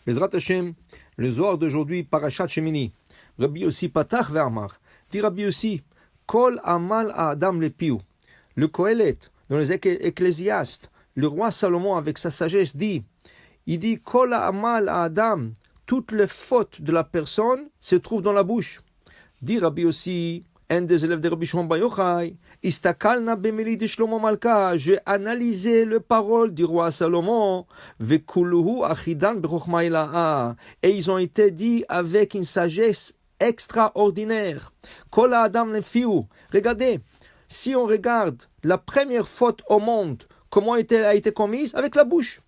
Bezrat Hashem, le Zohar d'aujourd'hui, Parashat Shemini. Rabbi Yossi Patach ve'amar. Dit Rabbi Yossi, Kol amal à Adam le piou. Le Kohelet, dans les Ecclésiastes, le roi Salomon avec sa sagesse dit, il dit Kol amal à Adam, toutes les fautes de la personne se trouvent dans la bouche. Dit Rabbi Yossi, un des élèves de Rabbi Shimon Bar Yochai, Istakalna bemeli de Shlomo Malka, j'ai analysé les paroles du roi Salomon, Vekuluhu achidan bechokma ilaha, et ils ont été dits avec une sagesse extraordinaire. Kol Adam lefiu. Regardez, si on regarde la première faute au monde, comment a été commise? Avec la bouche.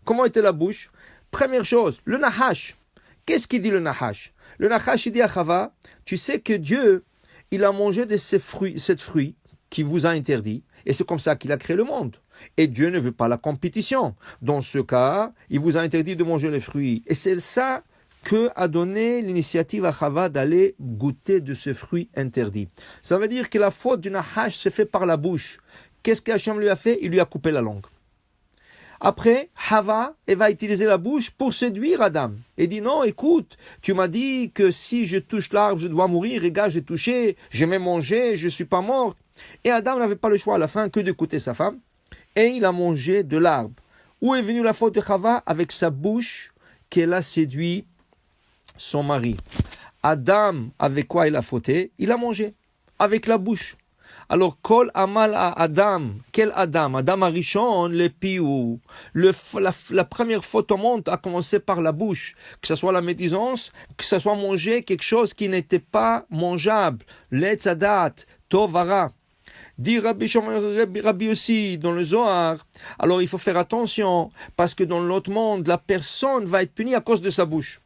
Comment était la bouche? Première chose, le Nahash. Qu'est-ce qu'il dit le Nahash? Le Nahash, il dit à Chava, tu sais que Dieu, il a mangé de cette fruit qui vous a interdit, et c'est comme ça qu'il a créé le monde. Et Dieu ne veut pas la compétition. Dans ce cas, il vous a interdit de manger les fruits. Et c'est ça que a donné l'initiative à Chava d'aller goûter de ce fruit interdit. Ça veut dire que la faute du Nahash se fait par la bouche. Qu'est-ce qu'Hachem lui a fait? Il lui a coupé la langue. Après, Chava, elle va utiliser la bouche pour séduire Adam. Elle dit non, écoute, tu m'as dit que si je touche l'arbre, je dois mourir. Regarde, j'ai touché, je vais manger, je ne suis pas mort. Et Adam n'avait pas le choix à la fin que d'écouter sa femme. Et il a mangé de l'arbre. Où est venue la faute de Chava? Avec sa bouche qu'elle a séduit son mari. Adam, avec quoi il a fauté? Il a mangé. Avec la bouche. Alors, Kol Amal à Adam. Quel Adam? Adam Arishon, le piou. La première faute au monde a commencé par la bouche. Que ce soit la médisance, que ce soit manger quelque chose qui n'était pas mangeable. Letzadat, Tovara. Dit Rabbi aussi dans le Zohar. Alors, il faut faire attention parce que dans l'autre monde, la personne va être punie à cause de sa bouche.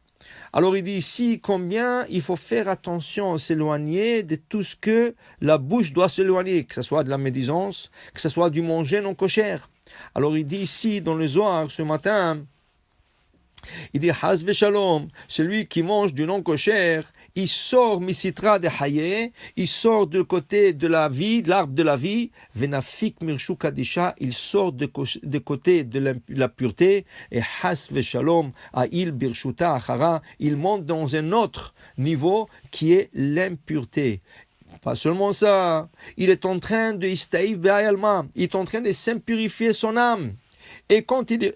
Alors il dit ici combien il faut faire attention, s'éloigner de tout ce que la bouche doit s'éloigner, que ce soit de la médisance, que ce soit du manger non kosher. Alors il dit ici dans le Zohar ce matin, il dit Haz v'shalom, celui qui mange du non kosher, il sort misitra de hayé, il sort du côté de la vie, de l'arbre de la vie, venafik mirshu kadisha, il sort de côté de la pureté, et Haz v'shalom, aïl birshuta achara, il monte dans un autre niveau qui est l'impureté. Pas seulement ça, il est en train de istaïf be'ayalma, il est en train de s'impurifier son âme. Et quand il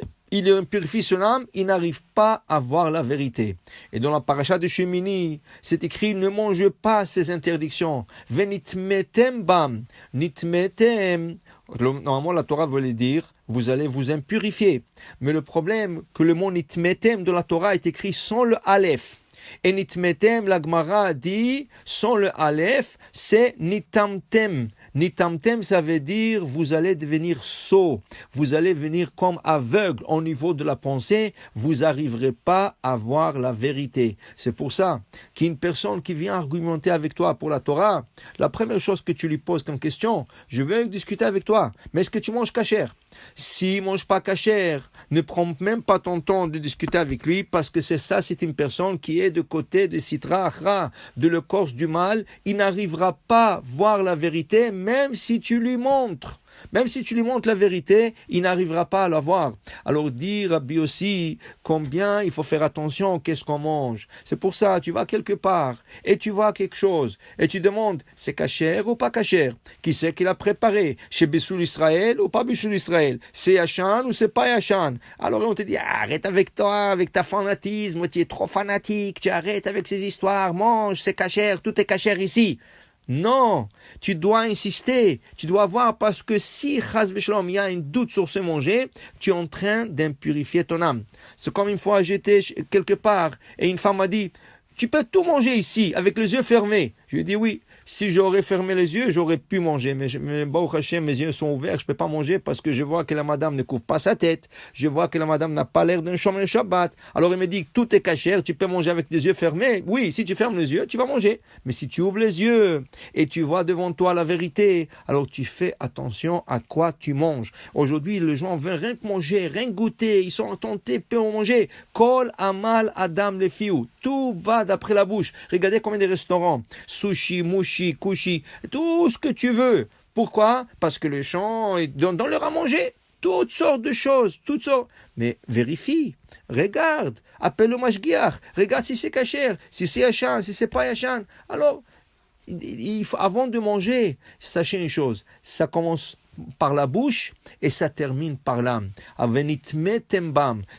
purifie son âme, il n'arrive pas à voir la vérité. Et dans la paracha de Shemini, c'est écrit, ne mangez pas ces interdictions. Venitmetem bam, nitmetem. Normalement, la Torah voulait dire, vous allez vous impurifier. Mais le problème, que le mot nitmetem de la Torah est écrit sans le aleph. Et nitmetem, la Gemara dit, sans le aleph, c'est nitamtem. Nitamtem, ça veut dire vous allez devenir sot, vous allez venir comme aveugle au niveau de la pensée, vous n'arriverez pas à voir la vérité. C'est pour ça qu'une personne qui vient argumenter avec toi pour la Torah, la première chose que tu lui poses comme question, je veux discuter avec toi, mais est-ce que tu manges kasher? S'il ne mange pas kasher, ne prends même pas ton temps de discuter avec lui parce que c'est une personne qui est de côté de Sitra Achra, de l'écorce du mal, il n'arrivera pas à voir la vérité même si tu lui montres. Même si tu lui montres la vérité, il n'arrivera pas à la voir. Alors dire Rabbi aussi combien il faut faire attention qu'est-ce qu'on mange. C'est pour ça, tu vas quelque part et tu vois quelque chose et tu demandes, c'est kasher ou pas kasher? Qui c'est qui l'a préparé? Chez Bissoul Israël ou pas Bissoul Israël? C'est Yachan ou c'est pas Yachan? Alors on te dit, arrête avec toi, avec ta fanatisme, tu es trop fanatique, tu arrêtes avec ces histoires, mange, c'est kasher, tout est kasher ici. Non, tu dois insister, tu dois voir parce que si chas v'shalom, il y a un doute sur ce manger, tu es en train d'impurifier ton âme. C'est comme une fois j'étais quelque part et une femme m'a dit, tu peux tout manger ici avec les yeux fermés. Je lui ai dit oui, si j'aurais fermé les yeux, j'aurais pu manger. Mais Baruch Hashem, mes yeux sont ouverts, je ne peux pas manger parce que je vois que la madame ne couvre pas sa tête. Je vois que la madame n'a pas l'air d'un Shomer Shabbat. Alors il me dit, tout est kasher, tu peux manger avec les yeux fermés. Oui, si tu fermes les yeux, tu vas manger. Mais si tu ouvres les yeux et tu vois devant toi la vérité, alors tu fais attention à quoi tu manges. Aujourd'hui, les gens veulent rien que manger, rien goûter. Ils sont tentés pour manger. Kol amal adam le fiou. Tout va d'après la bouche. Regardez combien de restaurants. Sushi, mushi, kushi, tout ce que tu veux. Pourquoi? Parce que les gens donnent leur à manger. toutes sortes de choses, toutes sortes. Mais vérifie, regarde, appelle le mashgiach, regarde si c'est kasher, si c'est yachan, si c'est pas yachan. Alors, il faut, avant de manger, sachez une chose, ça commence par la bouche et ça termine par l'âme.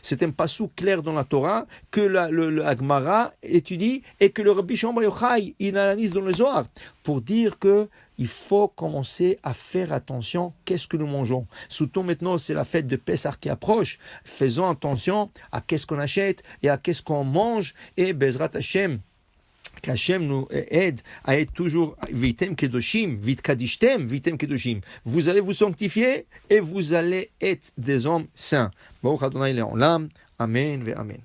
C'est un passou clair dans la Torah que le Agmara étudie et que le Rabbi Shimon Bar Yochai il analyse dans le Zohar pour dire que il faut commencer à faire attention qu'est-ce que nous mangeons. Surtout maintenant, c'est la fête de Pessah qui approche. Faisons attention à qu'est-ce qu'on achète et à qu'est-ce qu'on mange et Bezrat Hashem. Qu'Hachem nous aide à être toujours vitem kedoshim, vit kadishtem, vitem kedoshim. Vous allez vous sanctifier et vous allez être des hommes saints. Baruch Adonai Le'olam. Amen ve Amen.